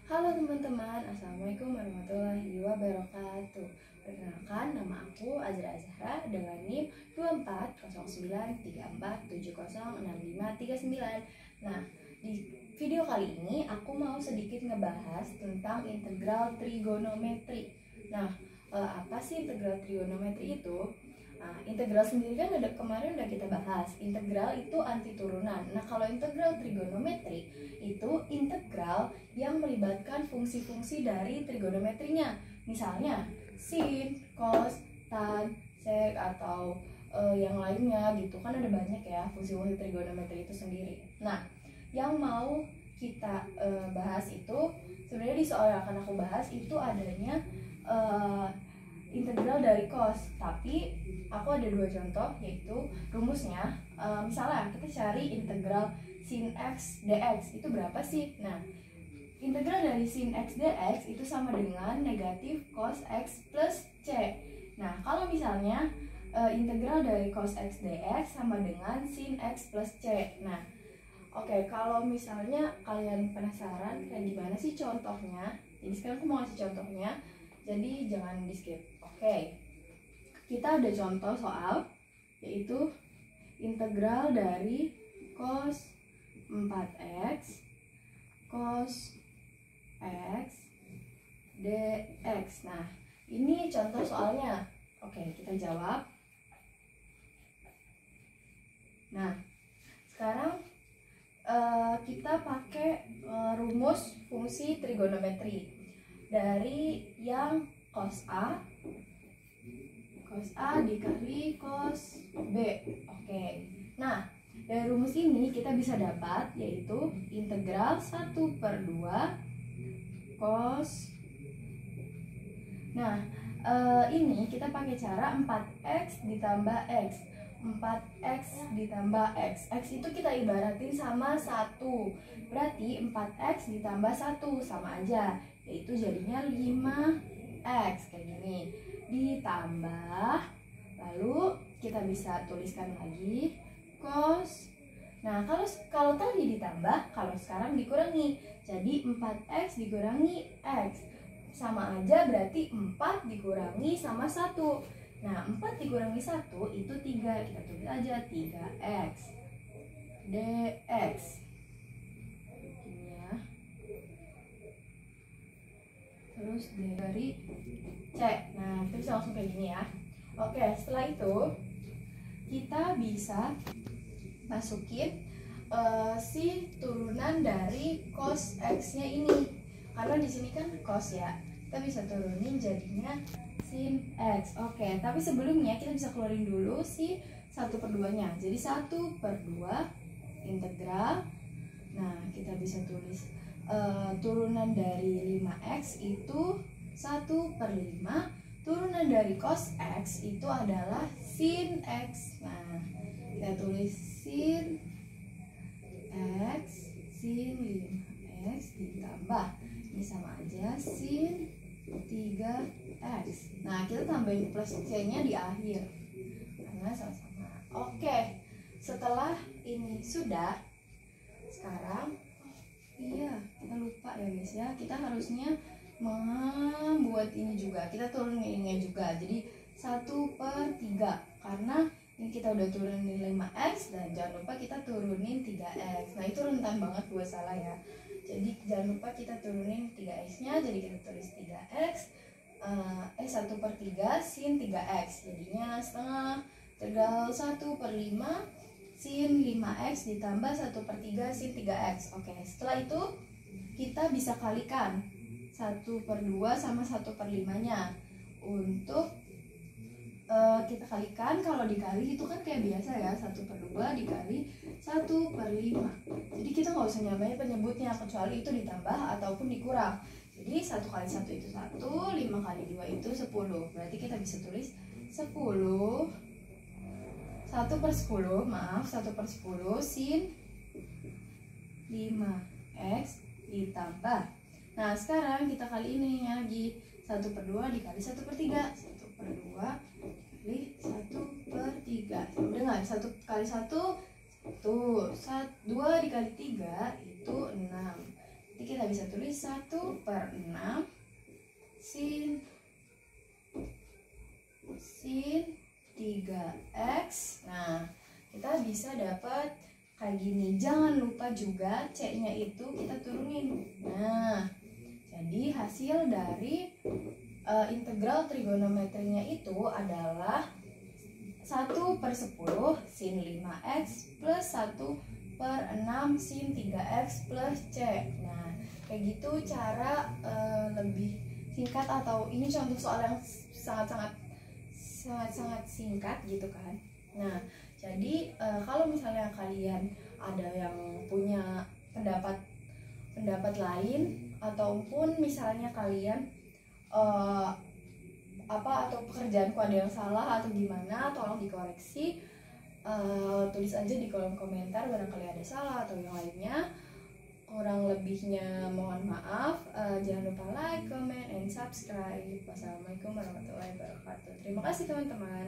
Halo teman-teman, Assalamualaikum warahmatullahi wabarakatuh. Perkenalkan, nama aku Azra Azhara dengan NIM 240934706539. Nah, di video kali ini aku mau sedikit ngebahas tentang integral trigonometri. Nah, apa sih integral trigonometri itu? Nah, integral sendiri kan kemarin udah kita bahas. Integral itu anti turunan. Nah, kalau integral trigonometri itu integral yang melibatkan fungsi-fungsi dari trigonometrinya. Misalnya sin, cos, tan, sek, atau yang lainnya gitu. Kan ada banyak ya fungsi-fungsi trigonometri itu sendiri. Nah, yang mau kita bahas itu sebenarnya di soal yang akan aku bahas itu adanya integral dari cos, tapi aku ada dua contoh, yaitu rumusnya. Misalnya kita cari integral sin x dx itu berapa sih? Nah, integral dari sin x dx itu sama dengan negatif cos x plus c. Nah, kalau misalnya integral dari cos x dx sama dengan sin x plus c. Nah, oke, kalau misalnya kalian penasaran kayak gimana sih contohnya, jadi sekarang aku mau ngasih contohnya, jadi jangan di skip. Oke, kita ada contoh soal, yaitu integral dari cos 4x cos x dx. Nah, ini contoh soalnya. Oke, kita jawab. Nah, sekarang kita pakai rumus fungsi trigonometri dari yang cos A dikali cos B. Oke. Nah, dari rumus ini kita bisa dapat yaitu integral 1/2 cos. Nah, ini kita pakai cara 4x ditambah x. 4x ditambah x. X itu kita ibaratin sama 1. Berarti 4x ditambah 1 sama aja, yaitu jadinya 5x kayak gini. Ditambah, lalu kita bisa tuliskan lagi cos. Nah, kalau tadi ditambah, kalau sekarang dikurangi, jadi 4x dikurangi x sama aja, berarti 4 dikurangi sama 1. Nah, 4 dikurangi 1 itu 3. Kita tulis aja 3x dx. Ini ya. Terus dari C. Nah, kita bisa langsung kayak gini ya. Oke, setelah itu kita bisa masukin si turunan dari cos x-nya ini. Karena di sini kan cos ya. Kita bisa turunin jadinya sin x. Oke, tapi sebelumnya kita bisa keluarin dulu si 1/2-nya. Jadi 1/2 integral. Nah, kita bisa tulis turunan dari 5x itu 1/5. Turunan dari cos x itu adalah sin x. Nah, kita tulis sin x, sin 5x ditambah, ini sama aja, sin 3x. Nah, kita tambahin plus c-nya di akhir karena sama-sama. Oke, setelah ini sudah, sekarang kita lupa ya guys ya, kita harusnya membuat ini juga, kita turunin ininya juga, jadi 1/3 karena ini kita udah turunin 5x, dan jangan lupa kita turunin 3x. Nah, itu rentan banget buat salah ya, jadi jangan lupa kita turunin 3x nya, jadi kita tulis 3x 1/3 sin 3x, jadinya setengah. Integral 1/5 sin 5x ditambah 1/3 sin 3x. Oke, setelah itu kita bisa kalikan 1/2 sama 1/5-nya. Untuk kita kalikan, kalau dikali itu kan kayak biasa ya, 1/2 dikali 1/5. Jadi kita nggak usah nyamain penyebutnya, kecuali itu ditambah ataupun dikurang. Jadi 1 kali 1 itu 1, 5 kali 2 itu 10. Berarti kita bisa tulis 10, 1/10 sin 5x ditambah. Nah, sekarang kita kali ini lagi 1/2 dikali 1/3. 1/2 dikali 1/3 sama dengan 1 kali 1 2 dikali 3 itu 6. Jadi kita bisa tulis 1/6 sin 3x. Nah, kita bisa dapat kayak gini. Jangan lupa juga C-nya itu kita turunin. Nah, jadi hasil dari integral trigonometrinya itu adalah 1/10 sin 5x plus 1/6 sin 3x plus C. Nah, kayak gitu cara lebih singkat, atau ini contoh soal yang sangat-sangat singkat gitu kan. Nah, jadi kalau misalnya kalian ada yang punya pendapat lain, ataupun misalnya kalian atau pekerjaanku ada yang salah atau gimana, tolong dikoreksi. Tulis aja di kolom komentar barangkali ada salah atau yang lainnya. Kurang lebihnya mohon maaf. Jangan lupa like, comment, and subscribe. Wassalamualaikum warahmatullahi wabarakatuh. Terima kasih teman-teman.